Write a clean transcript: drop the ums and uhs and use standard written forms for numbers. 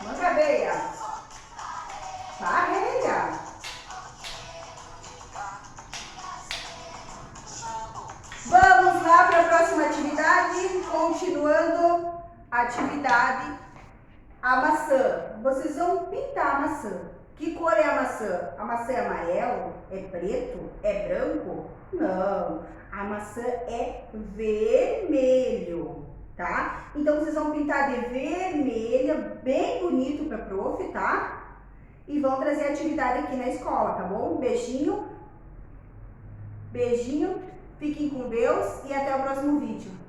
Mangabeira. Barreira. Vamos lá para a próxima atividade. Continuando a atividade, a maçã. Vocês vão pintar a maçã. Que cor é a maçã? A maçã é amarelo? É preto? É branco? Não. A maçã é vermelho, tá? Então, vocês vão pintar de vermelha, bem bonito pra prof, tá? E vão trazer a atividade aqui na escola, tá bom? Beijinho. Beijinho. Fiquem com Deus e até o próximo vídeo.